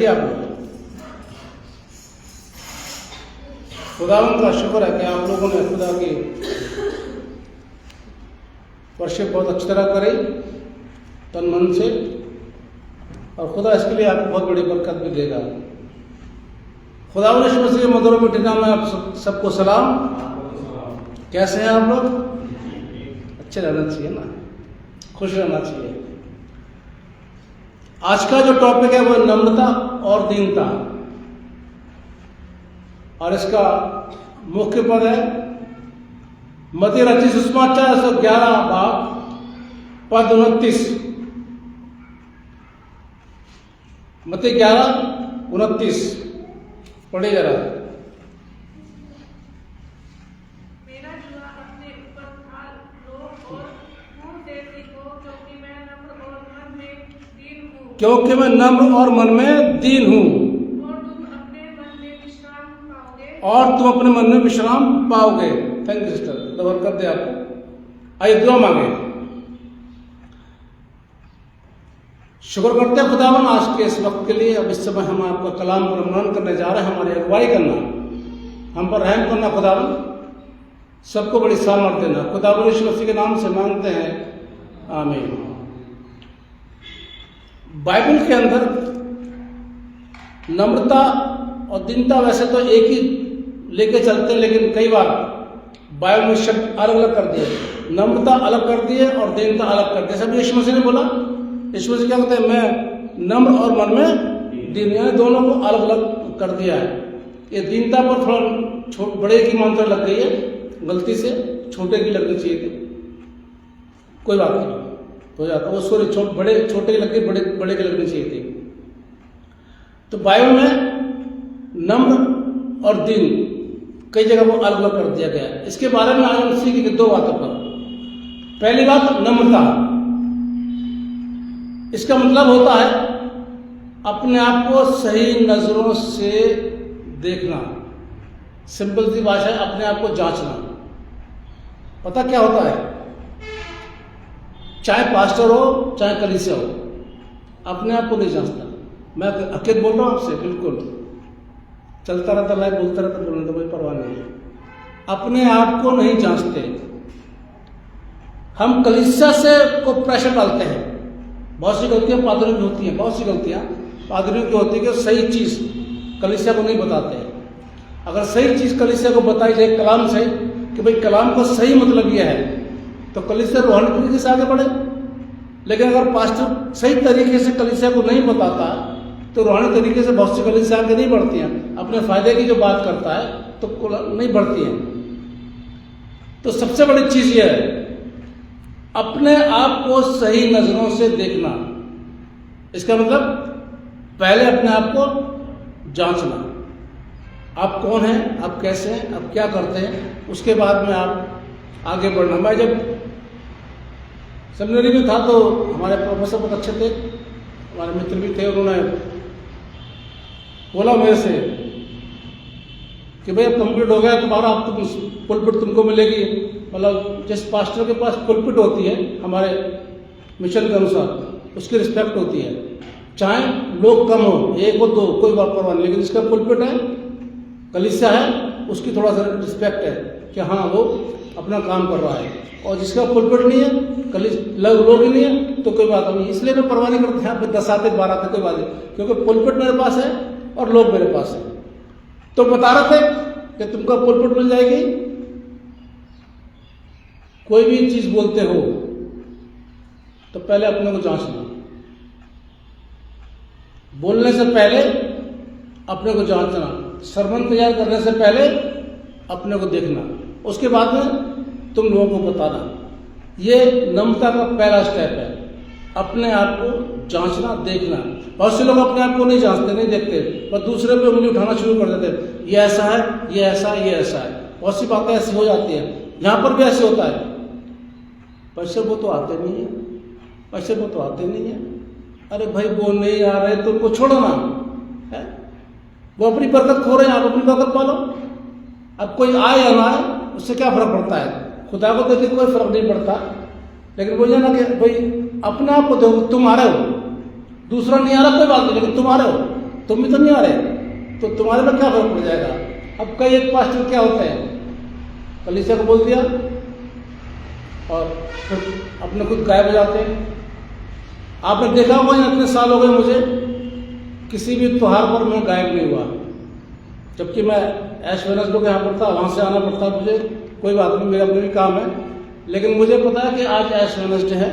बैठिए आप लोग। खुदावंद का शुक्र है कि आप लोगों ने खुदा की वर्शिप बहुत अच्छी तरह करी तन मन से, और खुदा इसके लिए आपको बहुत बड़ी बरकत भी देगा। खुदावंद यीशु मसीह के मधुर मीठे नाम में आप सबको सलाम। कैसे हैं आप लोग? अच्छे रहना चाहिए ना, खुश रहना चाहिए। आज का जो टॉपिक है वो नम्रता और दीनता, और इसका मुख्य पद है मत्ती रचित सुसमाचार 11 बाब पद 29। मत्ती 11:29 पढ़िए जरा। क्योंकि मैं नम्र और मन में दीन हूं, और तुम अपने मन में विश्राम पाओगे। थैंक यू सिस्टर, दबर कर दे आपको। आइए दुआ मांगे। शुक्र करते हैं खुदावन आज के इस वक्त के लिए। अब इस समय हम आपका कलाम पर मनन करने जा रहे हैं, हमारी अगुवाई करना, हम पर रहम करना खुदावन, सबको बड़ी सामर्थ देना। खुदावन यीशु मसीह के नाम से मांगते हैं, आमीन। बाइबल के अंदर नम्रता और दीनता वैसे तो एक ही लेके चलते हैं, लेकिन कई बार बाइबल में शब्द अलग अलग कर दिए, नम्रता अलग कर दिए और दीनता अलग कर दिए। सब यीशु मसीह ने बोला, यीशु मसीह क्या कहते हैं, मैं नम्र और मन में दीन, यानी दोनों को अलग अलग कर दिया है। ये दीनता पर थोड़ा बड़े की मात्रा लग गई है, गलती से छोटे की लगनी चाहिए थी, कोई बात नहीं, हो जाता वो, सॉरी, छोटे की लग गई, बड़े की लगनी चाहिए थी। तो बाइबल में नम्र और दीन कई जगह वो अलग अलग कर दिया गया है। इसके बारे में आज हम सीखेंगे दो बातों पर। पहली बात, नम्रता, इसका मतलब होता है अपने आप को सही नजरों से देखना। सिंपल सी भाषा है, अपने आप को जांचना। पता क्या होता है, चाहे पास्टर हो चाहे कलीसिया हो, अपने आप को नहीं जांचता। मैं अकेले बोल रहा हूं आपसे, बिल्कुल चलता रहता लाइफ, बोलता रहता, बोलने तो कोई परवाह नहीं है। अपने आप को नहीं जांचते। हम कलीसिया से को प्रेशर डालते हैं। बहुत सी गलतियां पादरियों की होती हैं, बहुत सी गलतियां पादरियों की होती है कि सही चीज कलीसिया को नहीं बताते हैं। अगर सही चीज कलीसिया को बताई जाए कलाम से, कि भाई कलाम का सही मतलब यह है, तो कलीसिया रूहानी तरीके से आगे बढ़े। लेकिन अगर पास्टर सही तरीके से कलीसिया को नहीं बताता, तो रूहानी तरीके से बहुत सी कलीसिया आगे नहीं बढ़ती हैं। अपने फायदे की जो बात करता है तो नहीं बढ़ती हैं। तो सबसे बड़ी चीज यह है, अपने आप को सही नजरों से देखना। इसका मतलब पहले अपने आप को जांचना, आप कौन हैं, आप कैसे हैं, आप क्या करते हैं, उसके बाद में आप आगे बढ़ना। मैं जब सेमिनरी में था तो हमारे प्रोफेसर बहुत अच्छे थे, हमारे मित्र भी थे, उन्होंने बोला मेरे से कि भाई अब कंप्लीट हो गया तुम्हारा, अब तुम पुलपिट तुमको मिलेगी। मतलब जिस पास्टर के पास पुलपिट होती है हमारे मिशन के अनुसार, उसकी रिस्पेक्ट होती है, चाहे लोग कम हो, एक हो दो, कोई बात परवाह नहीं, लेकिन जिसका पुलपिट है, कलीसिया है, उसकी थोड़ा सा रिस्पेक्ट है कि हाँ वो अपना काम कर रहा है। और जिसका पुलपिट नहीं है, लोग ही नहीं है, तो कोई बात नहीं। इसलिए मैं परवाह नहीं करता, यहाँ पे 10 आते 12 आते कोई बात नहीं, क्योंकि पुलपिट मेरे पास है और लोग मेरे पास है। तो बता रहे थे कि तुमको पुलपिट मिल जाएगी, कोई भी चीज बोलते हो तो पहले अपने को जांचना। बोलने से पहले अपने को जांचना, सरमन तैयार करने से पहले अपने को देखना, उसके बाद में तुम लोगों को बताना। ये नम्रता का पहला स्टेप है, अपने आप को जांचना, देखना। बहुत से लोग अपने आप को नहीं जांचते, नहीं देखते, पर दूसरे पे उंगली उठाना शुरू कर देते, ये ऐसा है, ये ऐसा, ये ऐसा है। बहुत सी बातें ऐसी हो जाती हैं, यहां पर भी ऐसे होता है। पैसे वो तो आते नहीं है, पैसे वो तो आते नहीं है। अरे भाई वो नहीं आ रहे तो उनको छोड़ो ना, है? वो अपनी बरकत खो रहे हैं, आप अपनी बरकत पालो। अब कोई आए या ना आए उससे क्या फर्क पड़ता है, खुदा को देख के कोई फर्क नहीं पड़ता। लेकिन वो ना कि भाई अपने आप को देखो, तुम आ रहे हो, दूसरा नहीं आ रहा कोई बात नहीं, लेकिन तुम आ रहे हो, तुम भी तो नहीं आ रहे, तो तुम्हारे में क्या फर्क पड़ जाएगा। अब कई एक पास्टर क्या होते हैं, कलीसिया को बोल दिया और फिर अपने खुद गायब हो जाते हैं। आपने देखा होगा इतने साल हो गए मुझे किसी भी त्योहार पर मैं गायब नहीं हुआ, जबकि मैं ऐश वेडनेसडे के यहाँ पर था, वहाँ से आना पड़ता मुझे, कोई बात नहीं, मेरा अपने भी काम है। लेकिन मुझे पता है कि आज ऐश वेडनेसडे है,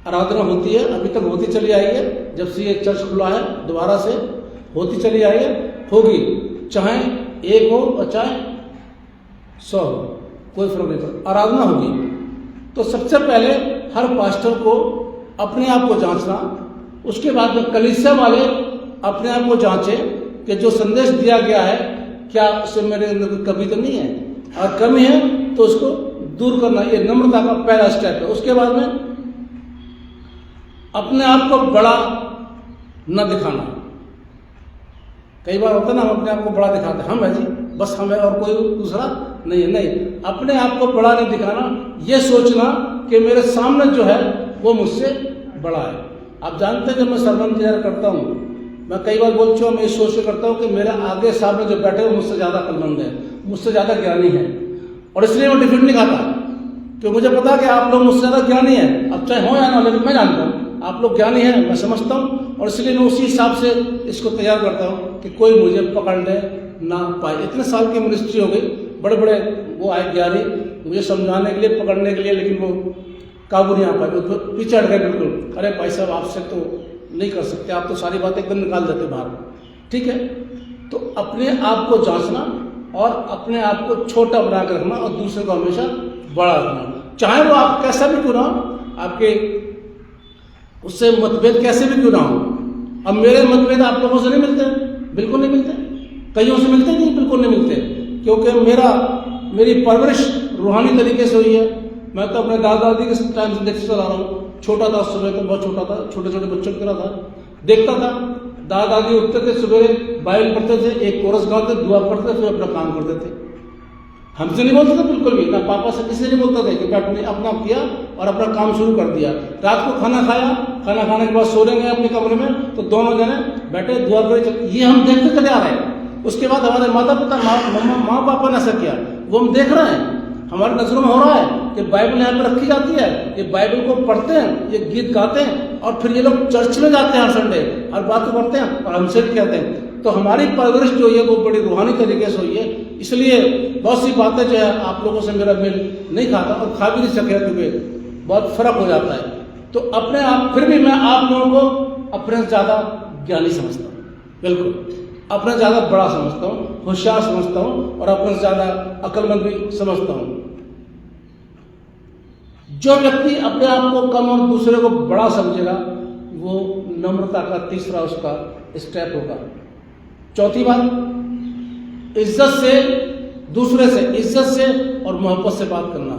आराधना होती है, अभी तक होती चली आई है, जब से ये चर्च खुला है दोबारा से होती चली आई है, होगी, चाहे 1 हो और चाहे 100 हो, कोई फर्क नहीं पड़ता, आराधना होगी। तो सबसे पहले हर पास्टर को अपने आप को जांचना, उसके बाद में कलीसिया वाले अपने आप को जांचें कि जो संदेश दिया गया है क्या उससे मेरे अंदर कोई कमी तो नहीं है, और कमी है तो उसको दूर करना, ये नम्रता का पहला स्टेप है। उसके बाद में अपने आप को बड़ा न दिखाना। कई बार होता है ना, हम अपने आप को बड़ा दिखाते हैं, हम है जी, बस हमें और कोई दूसरा नहीं है। नहीं, अपने आप को बड़ा नहीं दिखाना, ये सोचना कि मेरे सामने जो है वो मुझसे बड़ा है। आप जानते हैं जब मैं सरमन तैयार करता हूँ, मैं कई बार बोल चुका, मैं इस सोच के करता हूँ कि मेरे आगे सामने जो बैठे वो मुझसे ज़्यादा अक्लमंद है, मुझसे ज़्यादा ज्ञानी है, और इसलिए मैं डिफेंड नहीं खाता, क्योंकि मुझे पता है कि आप लोग मुझसे ज़्यादा ज्ञानी हैं। अब चाहे हो या ना, लेकिन मैं जानता हूँ आप लोग ज्ञानी हैं, मैं समझता हूँ, और इसलिए मैं उसी हिसाब से इसको तैयार करता हूँ कि कोई मुझे पकड़ ले ना पाए। इतने साल की मिनिस्ट्री हो गई, बड़े बड़े वो आए ज्ञानी मुझे समझाने के लिए, पकड़ने के लिए, लेकिन वो काबू नहीं आ पाए, तो पीछे हट गए बिल्कुल। अरे भाई साहब, आपसे तो नहीं कर सकते, आप तो सारी बातें एकदम निकाल देते बाहर, ठीक है। तो अपने आप को जांचना और अपने आप को छोटा बना कर रखना, और दूसरे को हमेशा बड़ा रखना, चाहे वो आप कैसा भी क्यों ना हो, आपके उससे मतभेद कैसे भी क्यों ना हो। अब मेरे मतभेद आप लोगों से नहीं मिलते, बिल्कुल नहीं मिलते, कईयों से मिलते नहीं, बिल्कुल नहीं मिलते, क्योंकि मेरी परवरिश रूहानी तरीके से हुई है। मैं तो अपने दादा दादी के टाइम से देखते चला रहा हूँ, छोटा था उस समय, तो बहुत छोटा था, छोटे छोटे बच्चों की तरह था, देखता था दादा दादी उठते थे सुबह, बाइबल पढ़ते थे, एक कोरस गाते, दुआ पढ़ते, फिर अपना काम करते थे। हमसे नहीं बोलते थे बिल्कुल भी, ना पापा से किसी नहीं बोलते थे, कि आपने अपना किया और अपना काम शुरू कर दिया। रात को खाना खाया, खाना खाने के बाद सो गए अपने कमरे में, तो दोनों जने बैठे दुआ करे, ये हम देखते चले आ रहे हैं। उसके बाद हमारे माता पिता माँ पापा ने ऐसा किया, वो हम देख रहे हैं, हमारी नजरों में हो रहा है कि बाइबल यहाँ पर रखी जाती है, ये बाइबल को पढ़ते हैं, ये गीत गाते हैं, और फिर ये लोग चर्च में जाते हैं हर संडे और बातें करते हैं, और हमसे भी कहते हैं। तो हमारी परवरिश जो है वो बड़ी रूहानी तरीके से हुई है, इसलिए बहुत सी बातें जो है आप लोगों से मेरा मेल नहीं खाता, और खा भी नहीं सके, क्योंकि बहुत फर्क हो जाता है। तो अपने आप, फिर भी मैं आप लोगों को अपने से ज़्यादा ज्ञानी समझता हूँ, बिल्कुल अपने ज़्यादा बड़ा समझता हूँ, होशियार समझता हूँ, और अपने से ज़्यादा अक्लमंद भी समझता हूँ। जो व्यक्ति अपने आप को कम और दूसरे को बड़ा समझेगा, वो नम्रता का तीसरा उसका स्टेप होगा। चौथी बात, इज्जत से, दूसरे से इज्जत से और मोहब्बत से बात करना।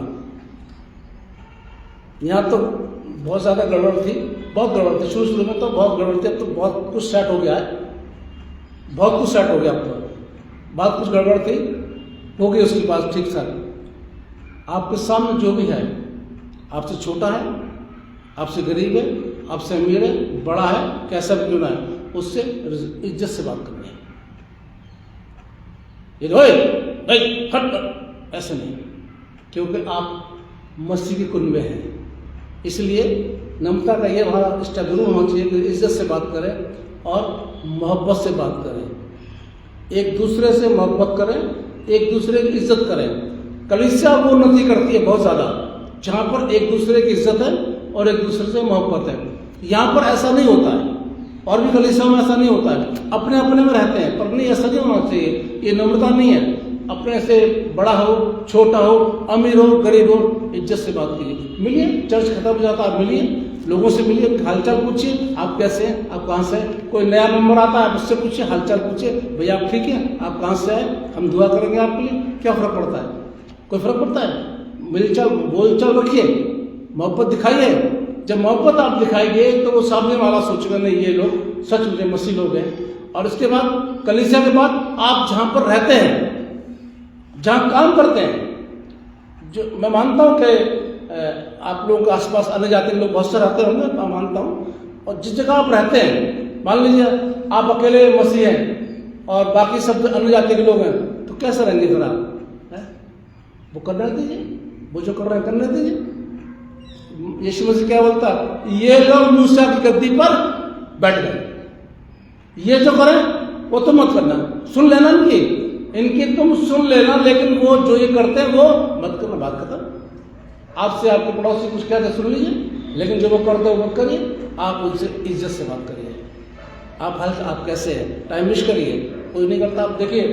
यहाँ तो बहुत ज़्यादा गड़बड़ थी, बहुत गड़बड़ थी शुरू में, तो बहुत गड़बड़ थी, अब तो बहुत कुछ सेट हो गया है, बहुत कुछ सेट हो गया। अब तो बहुत कुछ गड़बड़ थी, हो गई उसके पास ठीक ठाक। आपके सामने जो भी है, आपसे छोटा है, आपसे गरीब है, आपसे अमीर है, बड़ा है, कैसा भी क्यों ना है, उससे इज्जत से बात करनी है। ये भाई हट, ऐसे नहीं, क्योंकि आप मसीह के कुन में हैं। इसलिए नम्रता का ये हमारा स्टेप जरूर होना चाहिए कि इज्जत से बात करें और मोहब्बत से बात करें, एक दूसरे से मोहब्बत करें, एक दूसरे की इज्जत करें। कलीसिया वो उन्नति करती है बहुत ज़्यादा, जहाँ पर एक दूसरे की इज्जत है और एक दूसरे से मोहब्बत है। यहाँ पर ऐसा नहीं होता है, और भी कलीसिया में ऐसा नहीं होता है, अपने अपने में रहते हैं, पर नहीं, ऐसा नहीं होना चाहिए, ये नम्रता नहीं है। अपने से बड़ा हो, छोटा हो, अमीर हो, गरीब हो, इज्जत से बात कीजिए। मिलिए, चर्च खत्म हो जाता है, आप मिलिए, लोगों से मिलिए, हालचाल पूछिए, आप कैसे हैं, आप कहाँ से हैं। कोई नया मेंबर आता है, आप उससे पूछिए, हालचाल पूछिए, भैया आप ठीक हैं, आप कहाँ से आए, हम दुआ करेंगे आपके लिए। क्या फ़र्क पड़ता है, कोई फ़र्क पड़ता है। मिलचाल बोलचाल रखिए, मोहब्बत दिखाइए। जब मोहब्बत आप दिखाएंगे तो वो सामने वाला सोचेगा नहीं, ये लोग सच में मसीह लोग हैं। और इसके बाद कलीसिया के बाद आप जहाँ पर रहते हैं, जहाँ काम करते हैं, जो मैं मानता हूँ कि आप लोगों के आसपास अन्य जाति के लोग बहुत से रहते होंगे, मैं मानता हूँ, और जिस जगह आप रहते हैं मान लीजिए आप अकेले मसीह हैं और बाकी सब अन्य जाति के लोग हैं, तो कैसे रहेंगे फिर आप? है? वो करने दीजिए, वो जो कर रहे हैं करने दीजिए। यीशु मसीह क्या बोलता, ये लोग मूसा की गद्दी पर बैठ गए, ये जो करें वो तो मत करना, सुन लेना इनकी तुम सुन लेना, लेकिन वो जो ये करते हैं वो मत करना। बात खत्म। आपसे आपके पड़ोसी कुछ कहते सुन लीजिए, लेकिन जो वो करते हैं वो मत करिए। आप उनसे इज्जत से बात करिए। आप कैसे हैं, टाइम वेस्ट करिए, कोई नहीं करता। आप देखिए,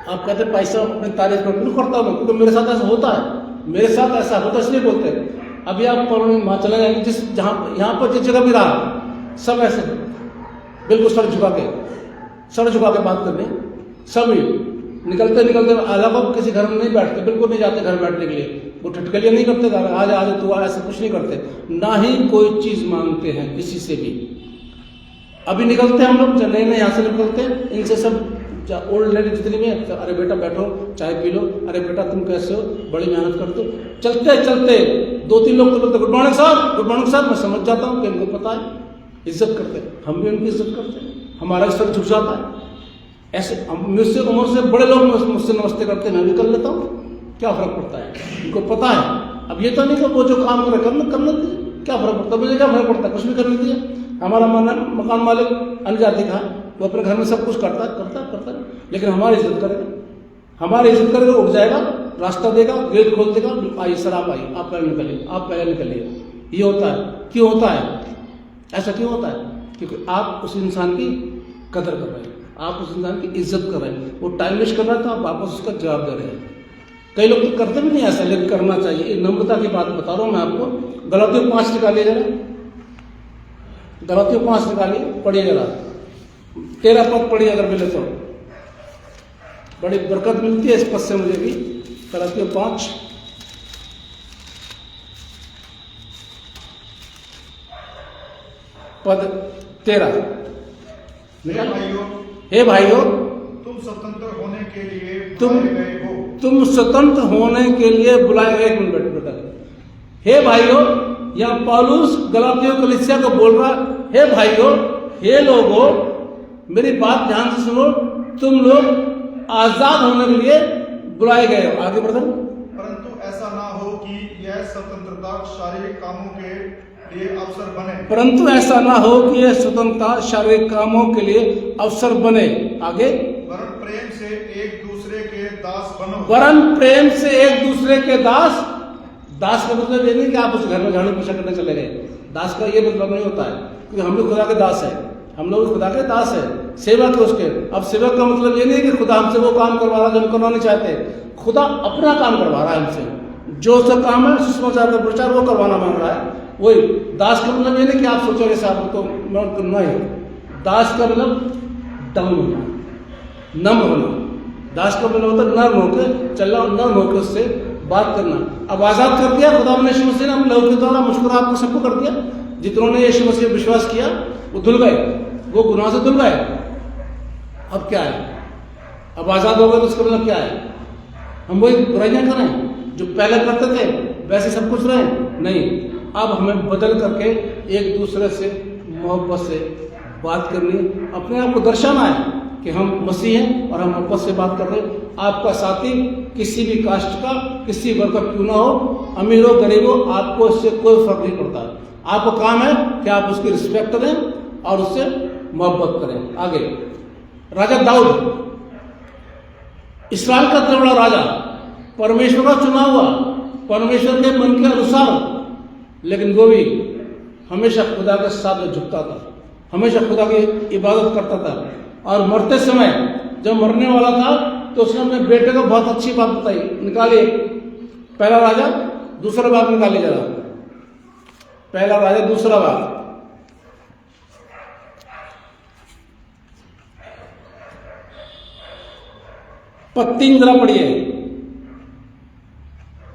आप कहते पैसा अपनी तारीफ कर, क्यों करता हूँ, क्योंकि मेरे साथ ऐसा होता है, मेरे साथ ऐसा होता है इसलिए बोलते हैं। अभी आप वहाँ चले जाएंगे, जिस जहाँ यहाँ पर जिस जगह भी रहा, सब ऐसे बिल्कुल सर झुका के बात करने, सभी निकलते अलावा किसी घर में नहीं बैठते, बिल्कुल नहीं जाते घर बैठने के लिए, वो ठटकलियाँ नहीं करते, आज तू ऐसा कुछ नहीं करते, ना ही कोई चीज़ मांगते हैं किसी से भी। अभी निकलते हैं हम लोग, जब नए यहाँ से निकलते हैं, इनसे सब ओल्ड लेडी जितनी भी है, अरे बेटा बैठो चाय पी लो, अरे बेटा तुम कैसे हो, बड़ी मेहनत करते हो। चलते 2-3 लोग तो बोलते गुड मॉर्निंग साहब, मैं समझ जाता हूँ कि इनको पता है, इज्जत करते हैं, हम भी उनकी इज्जत करते हैं, हमारा सर झुक जाता है। ऐसे मुझसे उम्र से बड़े लोग मुझसे नमस्ते करते हैं, मैं भी कर लेता हूँ, क्या फर्क पड़ता है, उनको पता है। अब ये तो नहीं कि वो जो काम करे करने दीजिए, क्या फर्क पड़ता है, मुझे क्या फर्क पड़ता है, कुछ भी करने दीजिए। हमारा मकान मालिक अन्य जाति का है, वो अपने घर में सब कुछ करता है, लेकिन हमारी इज्जत करेगा, उठ जाएगा, रास्ता देगा, गेट खोल देगा, आइए सर आप आइए, आप पहले निकलिए। ये होता है, क्यों होता है ऐसा, क्यों होता है? क्योंकि आप उस इंसान की कदर कर रहे हैं, आप उस इंसान की इज्जत कर रहे हैं। वो टाइम वेस्ट कर रहा था, आप वापस उसका जवाब दे रहे हैं। कई लोग तो करते भी नहीं ऐसा, लेकिन करना चाहिए। नम्रता की बात बता रहा हूँ मैं आपको। गलातियों 5 निकालिए जरा, गलातियों 5 निकालिए, पढ़िए जरा, 13 पद पढ़िए अगर मिले तो, बड़ी बरकत मिलती है इस पद से मुझे भी। गलातियों 5 पद 13। हे भाइयों, तुम स्वतंत्र होने के लिए तुम स्वतंत्र होने के लिए बुलाए गए। 1 मिनट बेटा। हे भाइयों, यहाँ पौलुस गलातियों कलीसिया को बोल रहा, हे भाइयों, हे लोगों, मेरी बात ध्यान से सुनो, तुम लोग आजाद होने के लिए बुलाए गए हो। आगे बढ़ो। परंतु ऐसा ना हो कि यह स्वतंत्रता शारीरिक कामों के लिए अवसर बने। परंतु ऐसा ना हो कि यह स्वतंत्रता शारीरिक कामों के लिए अवसर बने। आगे। वरन प्रेम से एक दूसरे के दास बनो। वरन प्रेम से एक दूसरे के दास का मतलब ये नहीं कि आप उस घर में झाड़ू पोछा करने चले गए। दास का ये मतलब नहीं होता है, क्योंकि हम लोग खुदा के दास है, हम लोग खुदा के दास है, सेवक है उसके। अब सेवक का मतलब ये नहीं कि खुदा हमसे वो काम करवा रहा है जो हम करना नहीं चाहते। खुदा अपना काम करवा रहा है हमसे, जो उसका काम है सुसमाचार का प्रचार वो करवाना मांग रहा है। वही दास का मतलब ये नहीं कि आप सोचोगे साहब तो नहीं। दास का मतलब डाउन होना, नम्र होना। दास का मतलब होता है नर्म होकर चलना, नर्म होकर उससे बात करना। अब आजाद कर दिया खुदा ने यीशु मसीह ने, हम लहू के द्वारा मुझको आपको सबको कर दिया। जितनों ने यीशु मसीह पर विश्वास किया वो धुल गए, वो गुनाह से धुल गए। अब क्या है, अब आजाद हो गए तो उसका मतलब क्या है? हम वही बुराइयां करें जो पहले करते थे, वैसे सब कुछ रहे? नहीं। अब हमें बदल करके एक दूसरे से मोहब्बत से बात करनी, अपने आप को दर्शाना है कि हम मसीह हैं और हम मोहब्बत से बात कर रहे हैं। आपका साथी किसी भी कास्ट का, किसी वर्ग का क्यों ना हो, अमीर हो गरीब हो, आपको इससे कोई फर्क नहीं पड़ता। आपका काम है कि आप उसकी रिस्पेक्ट दें और उससे मोहब्बत करें। आगे। राजा दाऊद, इस्राएल का इतना बड़ा राजा, परमेश्वर का चुना हुआ, परमेश्वर के मन के अनुसार, लेकिन वो भी हमेशा खुदा के साथ झुकता था, हमेशा खुदा की इबादत करता था। और मरते समय जब मरने वाला था तो उसने अपने बेटे को बहुत अच्छी बात बताई। निकालिए पहला राजा दूसरा भाग, निकालिए जरा पहला राजा दूसरा भाग। पद 3 जरा पढ़िए।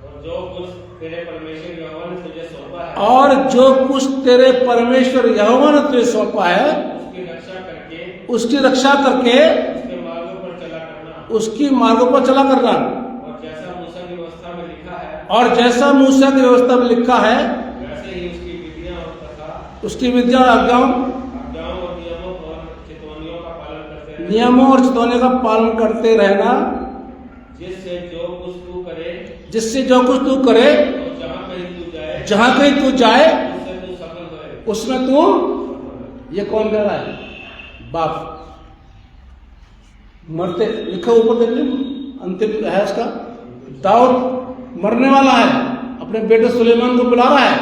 और जो कुछ तेरे परमेश्वर यहोवा ने तुझे सौंपा है, और जो कुछ तेरे परमेश्वर यहोवा ने तुझे सौंपा है, उसकी रक्षा करके उसकी मार्गों पर चला करना। और जैसा मूसा की व्यवस्था में लिखा है, और जैसा मूसा की व्यवस्था में लिखा है, वैसे ही उसकी विधियां और उसकी विद्या और आज्ञाओं और नियमों और चेतावनी का पालन करते रहना, जिससे जो कुछ तू करे, जिससे जो कुछ तू करे, और जहां कहीं तू जाए, उससे तू सफल होए। उसमें तू, ये कौन कह रहा है? बाप। मरते लिखा ऊपर देख लो, अंतिम है उसका, दाऊद मरने वाला है, अपने बेटे सुलेमान को बुला रहा है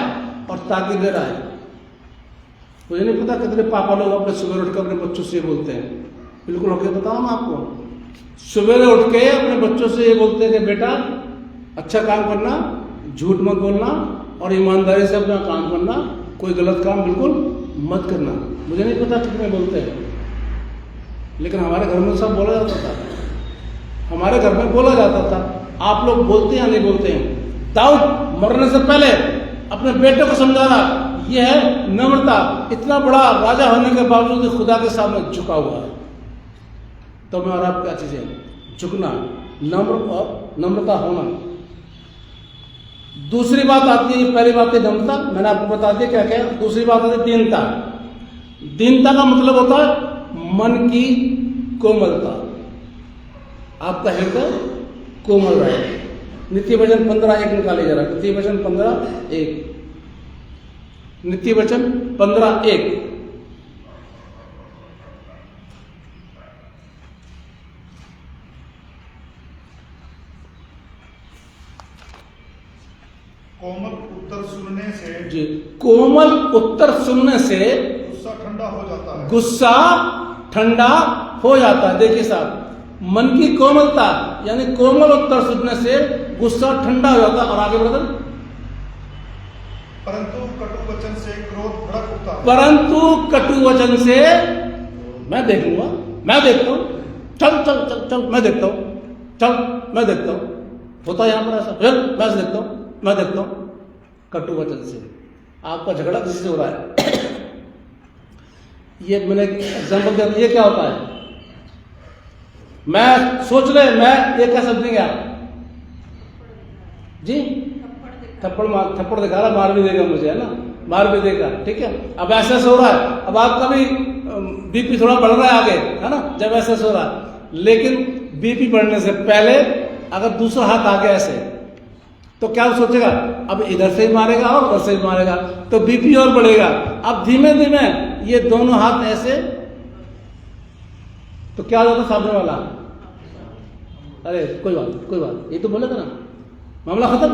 और ताकीद दे रहा है। मुझे नहीं पता कितने पापा लोग अपने सुबह उठ कर अपने बच्चों से बोलते हैं, बिल्कुल होके बताओ ना आपको, सुबह उठ के अपने बच्चों से ये बोलते हैं कि बेटा अच्छा काम करना, झूठ मत बोलना और ईमानदारी से अपना काम करना, कोई गलत काम बिल्कुल मत करना। मुझे नहीं पता कितने बोलते हैं, लेकिन हमारे घर में सब बोला जाता था, हमारे घर में बोला जाता था। आप लोग बोलते हैं या नहीं बोलते हैं? दाऊद मरने से पहले अपने बेटे को समझा रहा, यह है नम्रता। इतना बड़ा राजा होने के बावजूद खुदा के सामने झुका हुआ है। तो मैं और आप क्या चीज है? झुकना, नम्र और नम्रता होना। दूसरी बात आती है, पहली बात है नम्रता, मैंने आपको बता दिया क्या क्या। दूसरी बात आती है दीनता। दीनता का मतलब होता है मन की कोमलता, आपका हृदय कोमल रहे। नित्य वचन 15:1 निकाले जरा, नित्य वचन 15:1, नित्य वचन 15:1। कोमल उत्तर सुनने से जी, कोमल उत्तर सुनने से गुस्सा ठंडा हो जाता है। गुस्सा ठंडा हो जाता है। देखिए साहब, मन की कोमलता यानी कोमल उत्तर सुनने से गुस्सा ठंडा हो जाता है। और आगे बढ़कर, परंतु कटु वचन से क्रोध भड़क उठता है। परंतु कटु वचन से, मैं देख लूंगा, मैं देखता हूं, चल चल चल चल, मैं देखता हूं, चल मैं देखता हूं, होता है यहां पर ऐसा, चल मैं देखता हूं, मैं देखता हूं। कटु वचन से आपका झगड़ा किसी से हो रहा है। ये मैंने एग्जाम्पल दिया, ये क्या होता है? मैं सोच ले, मैं ये क्या समझेंगे आप जी? थप्पड़ दिखा रहा, मार भी देगा मुझे, है ना, मार भी देगा, ठीक है। अब ऐसा हो रहा है, अब आपका भी बीपी थोड़ा बढ़ रहा है आगे, है ना, जब ऐसा हो रहा है। लेकिन बीपी बढ़ने से पहले अगर दूसरा हाथ आ गया ऐसे, तो क्या सोचेगा? अब इधर से ही मारेगा और उधर से ही मारेगा, तो बीपी और बढ़ेगा। अब धीमे धीमे ये दोनों हाथ ऐसे, तो क्या हो जाता सामने वाला? अरे कोई बात, ये तो बोलेगा ना, मामला खत्म,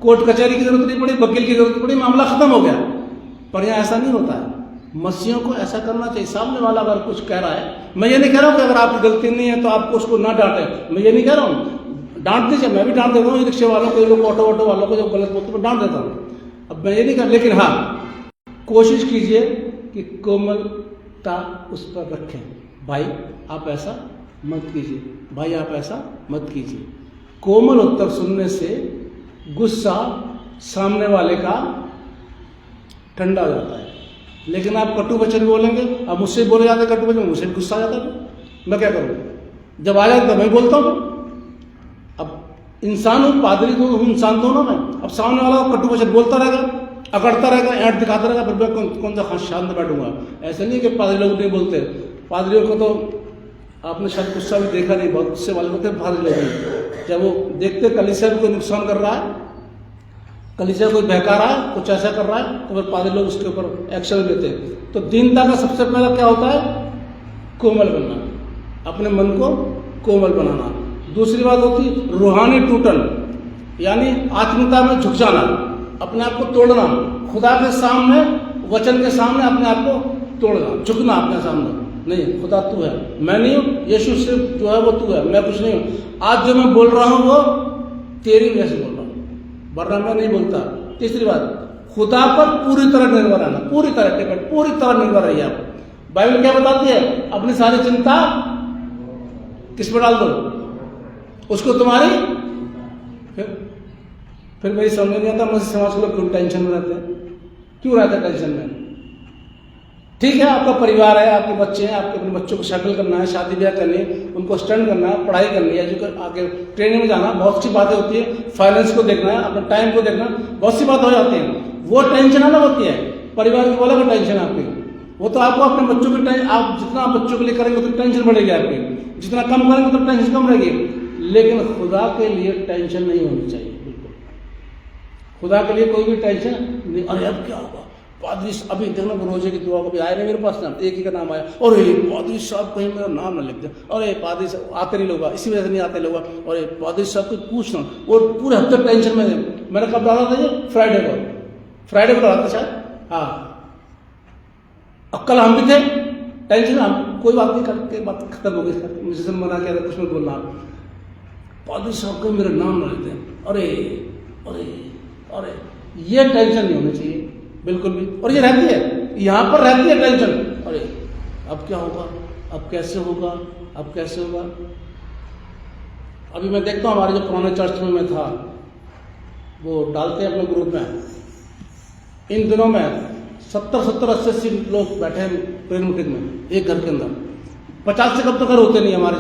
कोर्ट कचहरी की जरूरत नहीं पड़ी, वकील की जरूरत पड़ी, मामला खत्म हो गया। पर यहाँ ऐसा नहीं होता है। मसीहों को ऐसा करना चाहिए। सामने वाला अगर कुछ कह रहा है, मैं ये नहीं कह रहा हूं कि अगर आपकी गलती नहीं है तो आपको उसको ना डांटे, मैं ये नहीं कह रहा हूं, डांट दीजिए, मैं भी डांट देता हूँ रिक्शे वालों को, लोग ऑटो वालों को जब गलत बोलते हैं डांट देता हूँ। अब मैं ये नहीं कर, लेकिन हाँ कोशिश कीजिए कि कोमलता उस पर रखें। भाई आप ऐसा मत कीजिए, भाई आप ऐसा मत कीजिए। कोमल उत्तर सुनने से गुस्सा सामने वाले का ठंडा हो जाता है। लेकिन आप कटु वचन बोलेंगे, अब मुझसे बोले जाते कटु वचन, मुझसे गुस्सा आ जाता है, मैं क्या करूँ? जब आ जाता मैं बोलता हूँ। अब इंसान हूँ, पादरी तो हूँ, इंसान दोनों में। अब सामने वाला कटु वचन बोलता रहेगा, अकड़ता रहेगा, ऐंठ दिखाता रहेगा, फिर मैं कौन सा शांत बैठूंगा? ऐसा नहीं कि पादरी लोग नहीं बोलते। पादरियों को तो आपने शायद गुस्सा भी देखा नहीं, बहुत गुस्से वाले होते हैं पादरी लोग। जब वो देखते कलीसिया को कोई नुकसान कर रहा है, कलीसिया कोई बहका रहा है, कुछ ऐसा कर रहा है, तो फिर पादरी लोग उसके ऊपर एक्शन लेते हैं। तो दीनता का सबसे पहला क्या होता है? कोमल बनना, अपने मन को कोमल बनाना। दूसरी बात होती है रूहानी टूटन, यानी आत्मिकता में झुक जाना, अपने आप को तोड़ना, खुदा के सामने, वचन के सामने अपने आप को तोड़ना, झुकना अपने सामने। नहीं, खुदा तू है, मैं नहीं हूं, यीशु सिर्फ जो है वो तू है, मैं कुछ नहीं हूं। आज जो मैं बोल रहा हूं वो तेरी वजह से बोल रहा हूं, वरना मैं नहीं बोलता। तीसरी बात, खुदा पर पूरी तरह निर्भर रहना, पूरी तरह निर्भर रहिए आप। बाइबल क्या बताती है? अपनी सारी चिंता किस पर डाल दो, उसको तुम्हारी। फिर मेरी समझ नहीं आता, मुझे समाज के लोग क्यों टेंशन में रहते हैं, क्यों रहते हैं टेंशन में? ठीक है, आपका परिवार है, आपके बच्चे हैं, आपके अपने बच्चों को सेटल करना है, शादी ब्याह करनी है, उनको स्टैंड करना है, पढ़ाई करनी है, जो आगे ट्रेनिंग में जाना, बहुत सी बातें होती है, फाइनेंस को देखना है, अपने टाइम को देखना, बहुत सी बातें हो जाती हैं। वो टेंशन अलग होती है, परिवार की अलग टेंशन आपकी। वो तो आपको अपने बच्चों के टेंशन, आप जितना बच्चों के लिए करेंगे तो टेंशन बढ़ेगी आपकी, जितना कम करेंगे तो टेंशन कम रहेगी। लेकिन खुदा के लिए टेंशन नहीं होनी चाहिए, बिल्कुल खुदा के लिए कोई भी टेंशन नहीं। अरे अब क्या होगा, पादरी अभी देखना रोजे की दुआ कभी आए नहीं मेरे पास ना, एक ही का नाम आया, और पादरी साहब कहीं मेरा नाम ना लिख दे, अरे पादरी साहब आते नहीं लोग, इसी वजह से नहीं आते लोग, और पादरी साहब को पूछना, और पूरे हफ्ते टेंशन में। मैंने कब डाला था ये, फ्राइडे को डाला था शायद, हाँ। अब कल हम भी थे टेंशन, हम कोई बात नहीं करके बात खत्म हो गई, मुझे मना किया कुछ मत बोलना, पादरी साहब कहीं मेरा नाम ना लिख दे, अरे अरे अरे ये टेंशन नहीं होनी चाहिए बिल्कुल भी। और ये रहती है, यहाँ पर रहती है टेंशन, अरे अब क्या होगा, अब कैसे होगा, अब कैसे होगा। अभी मैं देखता हूँ हमारे जो पुराने चर्च में मैं था, वो डालते हैं अपने ग्रुप में, इन दिनों में 70-80 लोग बैठे हैं प्रेयर मीटिंग में एक घर के अंदर। 50 से कम तो घर होते नहीं, हमारे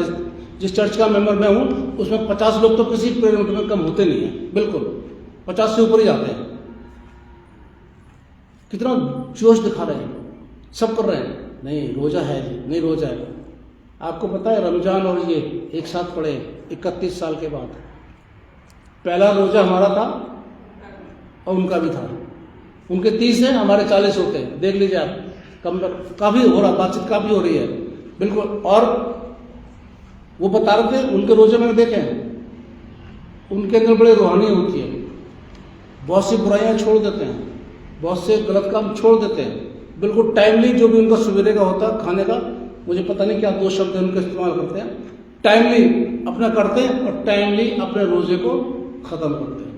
जिस चर्च का मेंबर मैं हूँ उसमें 50 लोग तो किसी प्रेयर मीटिंग में कम होते नहीं है, बिल्कुल 50 से ऊपर ही जाते हैं। कितना जोश दिखा रहे हैं, सब कर रहे हैं, नहीं रोजा है जी, नहीं रोजा है। आपको पता है रमजान और ये एक साथ पड़े 31 साल के बाद, पहला रोजा हमारा था और उनका भी था, उनके 30 है, हमारे 40 होते हैं, देख लीजिए आप, कम काफी हो रहा, बातचीत काफी हो रही है, बिल्कुल। और वो बता रहे थे उनके रोजे मैंने देखे हैं, उनके अंदर बड़े रूहानी होती है, बहुत सी बुराइयां छोड़ देते हैं, बहुत से गलत काम छोड़ देते हैं, बिल्कुल टाइमली जो भी उनका सवेरे का होता है खाने का, मुझे पता नहीं क्या 2 शब्द उनका इस्तेमाल करते हैं, टाइमली अपना करते हैं और टाइमली अपने रोजे को खत्म करते हैं।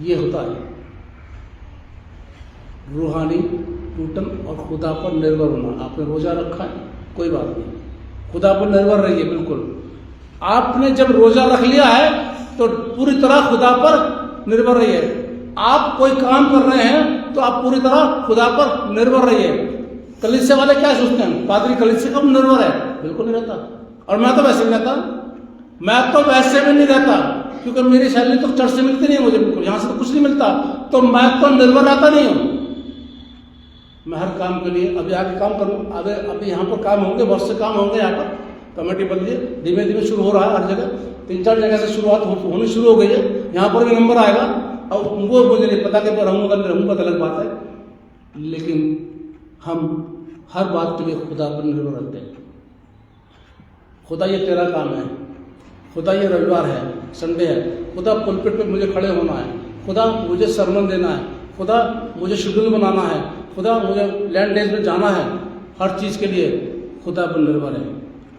ये होता है रूहानी टूटन और खुदा पर निर्भर होना। आपने रोजा रखा है, कोई बात नहीं, खुदा पर निर्भर रहिए, बिल्कुल। आपने जब रोजा रख लिया है तो पूरी तरह खुदा पर निर्भर रहिए। आप कोई काम कर रहे हैं तो आप पूरी तरह खुदा पर निर्भर रहिए। कलीसिया वाले क्या सोचते हैं, पादरी कलीसिया पर निर्भर है, बिल्कुल नहीं रहता। और मैं तो वैसे नहीं रहता, मैं तो वैसे भी नहीं रहता, क्योंकि मेरी सैलरी तो चर्च से मिलती नहीं है मुझे, बिल्कुल यहाँ से तो कुछ नहीं मिलता, तो मैं तो निर्भर रहता नहीं हूँ। मैं हर काम के लिए अभी आगे काम करूँ, अभी यहाँ पर काम होंगे, बहुत से काम होंगे, यहाँ पर कमेटी बदलिए, धीमे धीमे शुरू हो रहा है, हर जगह 3-4 जगह से शुरुआत होनी शुरू हो गई है, यहाँ पर भी नंबर आएगा। और वो मुझे नहीं पता कि रहूँगा नहीं रहूँगा तो अलग बात है, लेकिन हम हर बात के लिए खुदा पर निर्भर रहते हैं। खुदा ये तेरा काम है, खुदा ये रविवार है, संडे है, खुदा पुलपिट पे मुझे खड़े होना है, खुदा मुझे सरमन देना है, खुदा मुझे शेड्यूल बनाना है, खुदा मुझे लैंड डेज में जाना है, हर चीज़ के लिए खुदा पर निर्भर है।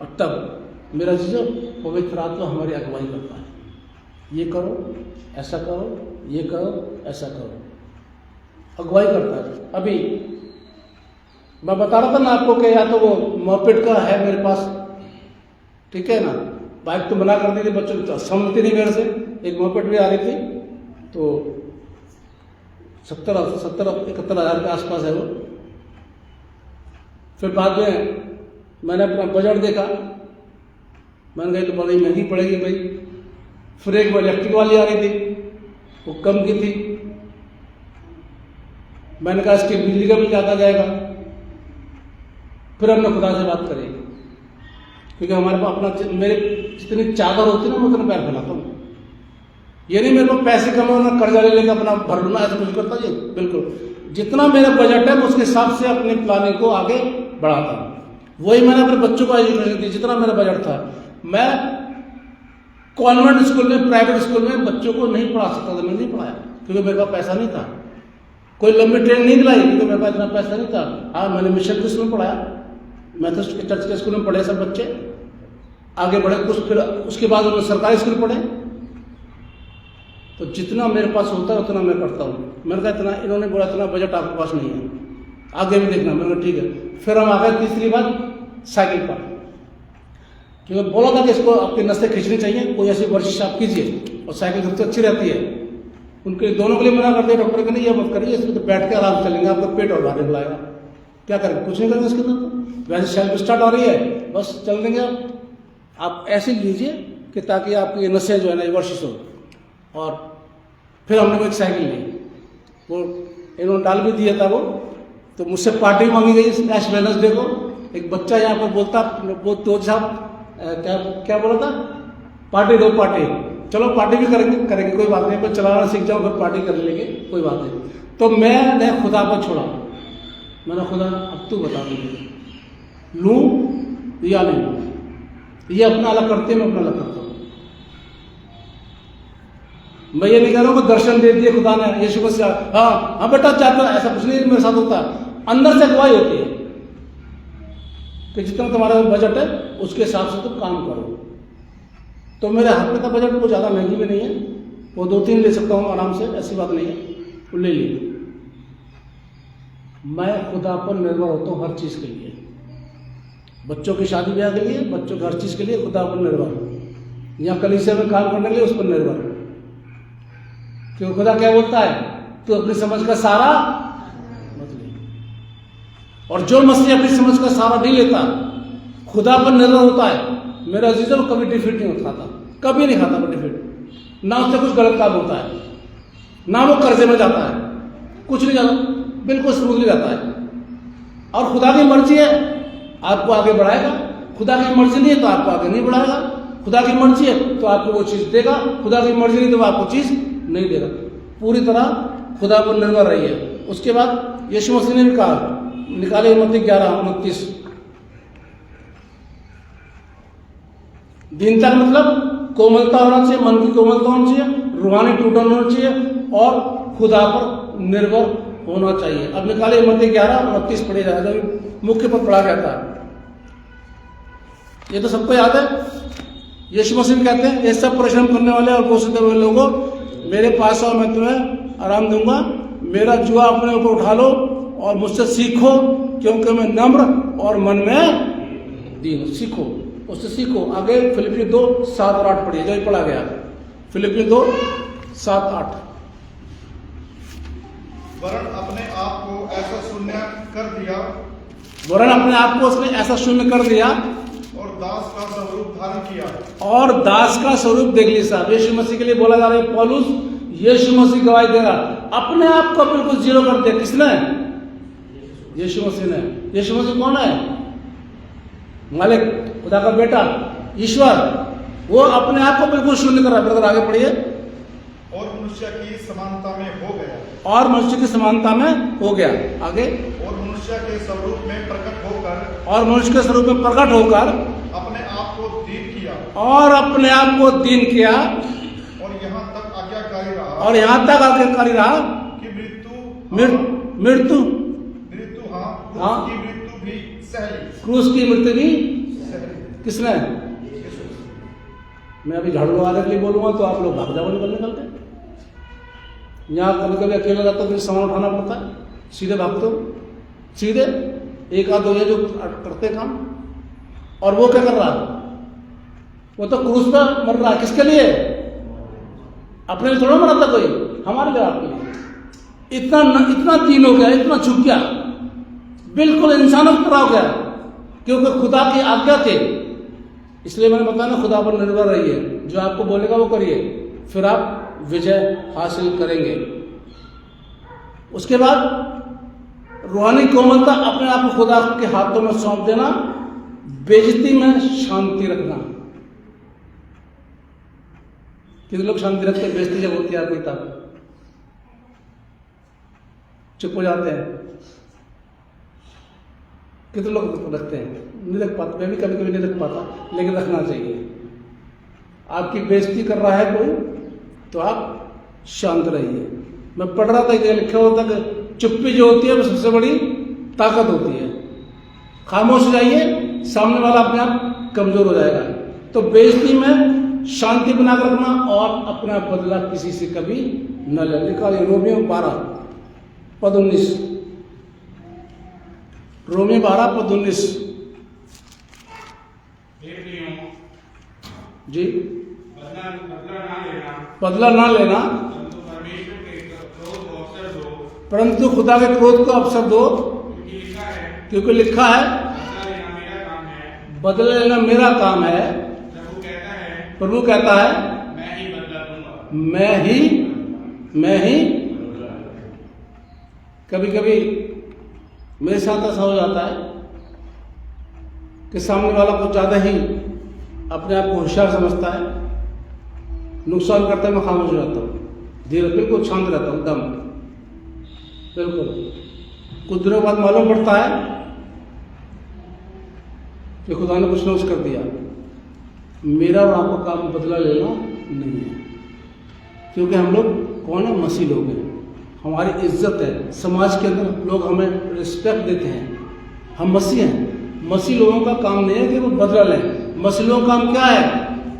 और तब मेरा चीज़ पवित्र आत्मा हमारी अगुवाई करता है, ये करो, ऐसा करो, ये करो, ऐसा करो, अगुवाई करता है। अभी मैं बता रहा था ना आपको कि या तो वो मोपेड का है मेरे पास, ठीक है ना, बाइक तो मना कर दी थी, बच्चों तो समझती नहीं मेरे से, एक मोपेड भी आ रही थी, तो 70-71 हज़ार के आसपास है वो। फिर बाद में मैंने अपना बजट देखा, मैंने कहा तो बड़ी महंगी पड़ेगी भाई। फिर एक इलेक्ट्रिक वाली आ रही थी, वो कम की थी, मैंने कहा इसकी बिजली का बिल ज़्यादा जाएगा। फिर हमने खुदा से बात करी, क्योंकि हमारे पास अपना, मेरे जितनी चादर होती है ना मैं उतना पैर फैलाता हूँ। ये नहीं मेरे पास पैसे कम होना, कर्जा ले लेकर अपना भर लूना, ऐसा कुछ करता जी, बिल्कुल। जितना मेरा बजट है उसके हिसाब से अपनी प्लानिंग को आगे बढ़ाता हूँ। वही मैंने अपने बच्चों को एजुकेशन दी, जितना मेरा बजट था। मैं कॉन्वेंट स्कूल में, प्राइवेट स्कूल में बच्चों को नहीं पढ़ा सकता था, मैं नहीं पढ़ाया, क्योंकि मेरे पास पैसा नहीं था। कोई लंबी ट्रेनिंग नहीं दिलाई, क्योंकि मेरे पास इतना पैसा नहीं था। हाँ, मैंने मिशन के स्कूल में पढ़ाया, मेथोडिस्ट के चर्च के स्कूल में पढ़े सब बच्चे, आगे बढ़े कुछ, फिर उसके बाद उन्होंने सरकारी स्कूल पढ़े। तो जितना मेरे पास होता है उतना मैं करता हूँ। मैंने कहा इतना, इन्होंने बोला इतना बजट आपके पास नहीं है, आगे भी देखना। मैंने कहा ठीक है। फिर हम आ गए तीसरी बार साइकिल पर, क्योंकि बोला था कि इसको आपकी नसें खींचनी चाहिए, कोई ऐसी वर्जिश आप कीजिए, और साइकिल सबसे अच्छी रहती है। उनके दोनों के लिए मना करते हैं डॉक्टर के, नहीं ये मत करिए, इसमें तो बैठ के आराम चलेंगे, आपका पेट और भारी बुलाएगा, क्या करें, कुछ नहीं करेंगे इसके अंदर। वैसे सेल्फ स्टार्ट हो रही है, बस चल देंगे आप ऐसे लीजिए कि ताकि आपकी नसें जो है ना वर्जिश हो। और फिर हमने वो एक साइकिल ली, वो इन्होंने डाल भी दिया था वो। तो मुझसे पार्टी मांगी गई नेक्स्ट वेडनेसडे को। एक बच्चा यहाँ पर बोलता, वो तो साहब क्या बोला था, पार्टी दो पार्टी। चलो पार्टी भी करेंगे कोई बात नहीं, पर चलाना सीख जाओ फिर पार्टी कर लेंगे, कोई बात नहीं। तो मैंने खुदा पर छोड़ा, मैंने खुदा अब तू बता मुझे लूँ या नहीं लूँ। ये अपना अलग करते हैं, मैं अपना अलग करता हूँ। मैं ये नहीं कह रहा हूँ कि दर्शन दे दिए खुदा ने, यीशु मसीह हाँ बेटा चाहता, ऐसा कुछ नहीं मेरे साथ होता। अंदर से अगुवाई होती है कि जितना तुम्हारा बजट है उसके हिसाब से तुम काम करो। तो मेरे हाथ में का बजट वो ज़्यादा महंगी भी नहीं है, वो 2-3 ले सकता हूँ आराम से, ऐसी बात नहीं है, वो ले लिए। मैं खुदा पर निर्भर होता हूँ हर चीज़ के लिए, बच्चों की शादी ब्याह के लिए, बच्चों की हर चीज़ के लिए खुदा पर निर्भर। यहाँ कलीसिया में काम करने के लिए उस पर निर्भर, क्योंकि खुदा क्या बोलता है, तू अपनी समझ का सहारा मत ले। और जो मसीह अपनी समझ का सहारा नहीं लेता, खुदा पर निर्भर होता है, मेरा अजीजों को कभी डिफीट नहीं खाता, कभी नहीं खाता वो डिफीट। ना उससे कुछ गलत काम होता है, ना वो कर्जे में जाता है, कुछ नहीं जाता, बिल्कुल स्मूथली जाता है। और खुदा की मर्जी है आपको आगे बढ़ाएगा, खुदा की मर्जी नहीं है तो आपको आगे नहीं बढ़ाएगा। खुदा की मर्जी है तो आपको वो चीज़ देगा, खुदा की मर्जी नहीं तो वो आपको चीज़ नहीं देगा। पूरी तरह खुदा पर निर्भर रहिए। उसके बाद यीशु मसीह ने भी कहा, निकाले मत्ती 11:29, दीनता का मतलब कोमलता होना चाहिए, मन की कोमलता होनी चाहिए, रूहानी टूटन होना चाहिए और खुदा पर निर्भर होना चाहिए। अब निकाले मत्ती 11:29 पढ़े जाएगा, मुख्य पर पढ़ा गया था। ये तो सबको याद है। यीशु मसीह कहते हैं, ये सब परिश्रम करने वाले और कोसते हुए लोगों, मेरे पास आओ, मैं तुम्हें आराम दूंगा। मेरा जुआ अपने ऊपर उठा लो और मुझसे सीखो, क्योंकि मैं नम्र और मन में दीन। सीखो, उससे सीखो। आगे फिलिपियों 2:7-8 पढ़िए, जो पढ़ा गया फिलिपियों 2:7-8। वरन अपने आप को ऐसा शून्य कर दिया, वरन अपने आप को उसने ऐसा शून्य कर दिया और दास का स्वरूप धारण किया। और दास का स्वरूप देख लीजिए साहब, यीशु मसीह के लिए बोला जा रहा है पौलुस, यीशु मसीह गवाही देगा, अपने आप को बिल्कुल जीरो कर दिया। किसने? यीशु मसीह ने। यीशु मसीह कौन है? मालिक, खुदा का बेटा, ईश्वर। वो अपने आप को बिल्कुल शून्य कर रहा है। ब्रदर आगे पढ़िए। और मनुष्य की समानता में हो गया, और मनुष्य की समानता में हो गया। आगे, और मनुष्य के स्वरूप में प्रकट होकर, और मनुष्य के स्वरूप में प्रकट होकर अपने आप को दीन किया, और अपने आप को दीन किया, और यहाँ तक आज्ञाकारी रहा, और यहाँ तक आज्ञाकारी रहा कि मृत्यु हाँ, क्रूस की मृत्यु भी सहली। क्रूस की मृत्यु भी सहली। किसने? मैं अभी झाड़ू लगाने के लिए बोलूंगा तो आप लोग भाग जाओ निकलते। यहाँ कभी कभी अकेला जाता तो सामान उठाना पड़ता है, सीधे भागते हो, सीधे। एक आध दो जो करते काम। और वो क्या कर रहा है? वो तो क्रूस पर मर रहा है। किसके लिए? अपने लिए थोड़ा मरा था कोई, हमारे लिए, आपके लिए। इतना दीन हो गया, इतना झुक गया, बिल्कुल इंसानों की तरह हो गया, क्योंकि खुदा की आज्ञा थे। इसलिए मैंने बताया ना, खुदा पर निर्भर रहिए, जो आपको बोलेगा वो करिए, फिर आप विजय हासिल करेंगे। उसके बाद रूहानी कोमलता, अपने आप को खुदा के हाथों में सौंप देना, बेइज्जती में शांति रखना। कितने लोग शांति रखते हैं? बेइज्जती जब होती है आपकी तब चुप हो जाते हैं। कितने लोग रखते हैं? नहीं रख पाते, मैं भी कभी कभी नहीं रख पाता, लेकिन रखना चाहिए। आपकी बेइज्जती कर रहा है कोई तो आप शांत रहिए। मैं पढ़ रहा था कि लिखा होता कि चुप्पी जो होती है वो सबसे बड़ी ताकत होती है। खामोश हो जाइए, सामने वाला अपने आप कमजोर हो जाएगा। तो बेइज्जती में शांति बनाकर रखना और अपना बदला किसी से कभी न ले। लिखा है रोमियो 12:19, रोमियो 12:19 जी। बदला ना लेना, परंतु खुदा के क्रोध को अवसर दो, क्योंकि लिखा है बदला लेना मेरा काम है। प्रभु कहता है मैं ही कभी कभी मेरे साथ ऐसा हो जाता है कि सामने वाला कुछ ज़्यादा ही अपने आप को होशियार समझता है, नुकसान करता है, मैं खामोश हो जाता हूँ, धीरे बिल्कुल शांत रहता हूँ एकदम, बिल्कुल। कुछ दिनों बाद मालूम पड़ता है कि खुदा ने कुछ नोच कर दिया, मेरा और आपका काम बदला लेना नहीं है, क्योंकि हम लोग कौन है? मसीह लोग हैं, हमारी इज्जत है, समाज के अंदर लोग हमें रिस्पेक्ट देते हैं, हम मसीह हैं। मसीह लोगों का काम नहीं है कि वो बदला लें, मसीह लोगों का काम क्या है?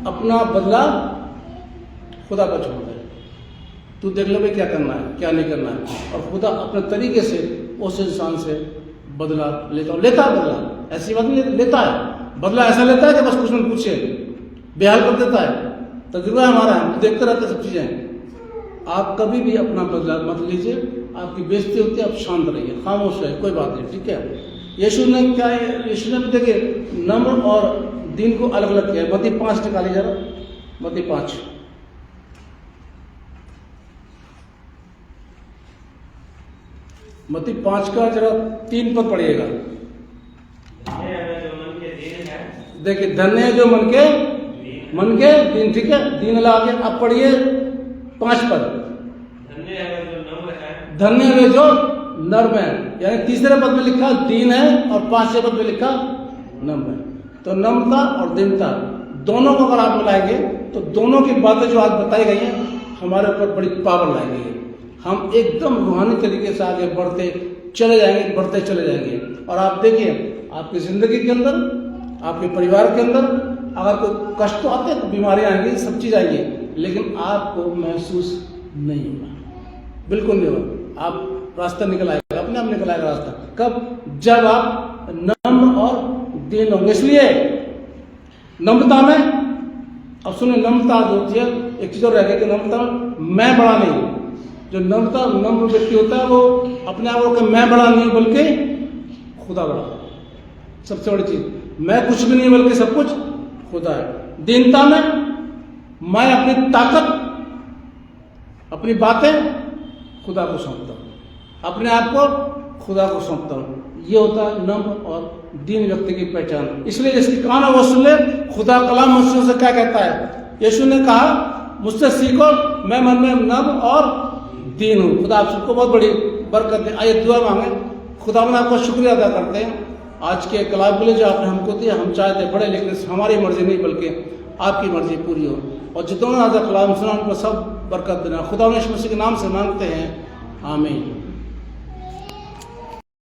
अपना बदला खुदा पर छोड़ दे, तू देख ले भाई क्या करना है क्या नहीं करना है, और खुदा अपने तरीके से उस इंसान से बदला लेता है बदला, ऐसी बात नहीं लेता है बदला, ऐसा लेता है कि बस कुछ न पूछे बेहाल कर देता है, तजुर्बा हमारा है, देखते रहते सब चीज़ें। आप कभी भी अपना बदला मत लीजिए, आपकी बेइज्जती होती है, आप शांत रहिए, खामोश रहिए, कोई बात नहीं, ठीक है। यीशु ने क्या है? यीशु ने भी देखिए नम्र और दीन को अलग अलग किया। मत्ती 5 निकालिए जरा, मत्ती 5, मत्ती 5 का जरा 3 पद पढ़िएगा। धन्य है जो मन के दीन है। देखिए धन्य है जो मन के दीन, ठीक है, दीन ला के अब पढ़िए 5 पद। धन्य है जो नम्र है। धन्य है जो नम्र है, यानी तीसरे पद में लिखा दीन है और 5वें पद में लिखा नम्र है। तो नम्रता और दीनता दोनों को अगर आप मिलाएंगे तो दोनों की बातें जो आज बताई गई हैं हमारे ऊपर बड़ी पावर लाई गई है, हम एकदम रूहानी तरीके से आगे बढ़ते चले जाएंगे। और आप देखिए आपकी जिंदगी के अंदर, आपके परिवार के अंदर अगर कोई कष्ट तो आते हैं तो बीमारियां आएंगी, सब चीज आएंगी, लेकिन आपको महसूस नहीं होगा, बिल्कुल नहीं होगा, आप रास्ता निकल आएगा, अपने आप निकल आएगा रास्ता। कब? जब आप नम्र और दीन होंगे। इसलिए नम्रता में, अब सुनिए, नम्रता जो होती है एक चीज और रह गई कि नम्रता मैं बड़ा नहीं, जो नम्र व्यक्ति होता है वो अपने आप को मैं बड़ा नहीं बल्कि खुदा बड़ा, सबसे बड़ी चीज, मैं कुछ भी नहीं बल्कि सब कुछ खुदा है। दीनता में मैं अपनी ताकत, अपनी बातें खुदा को सौंपता हूँ, अपने आप को खुदा को सौंपता हूँ। ये होता है नम्र और दीन व्यक्ति की पहचान। इसलिए जिसकी कान है वो सुन ले, खुदा कलाम मुझसे से क्या कहता है। यीशु ने कहा मुझसे सीखो, मैं मन में नम्र और दीन हूँ। खुदा आप सबको बहुत बड़ी बरकत दे। आइए दुआ मांगे। खुदा में आपका शुक्रिया अदा करते हैं आज के कलाम के लिए जो आपने हमको दिया। हम चाहते बड़े, लेकिन हमारी मर्जी नहीं बल्कि आपकी मर्जी पूरी हो। और जितने आज कलाम सुना उनको सब बरकत देना। खुदा यीशु मसीह के नाम से मांगते हैं, आमीन।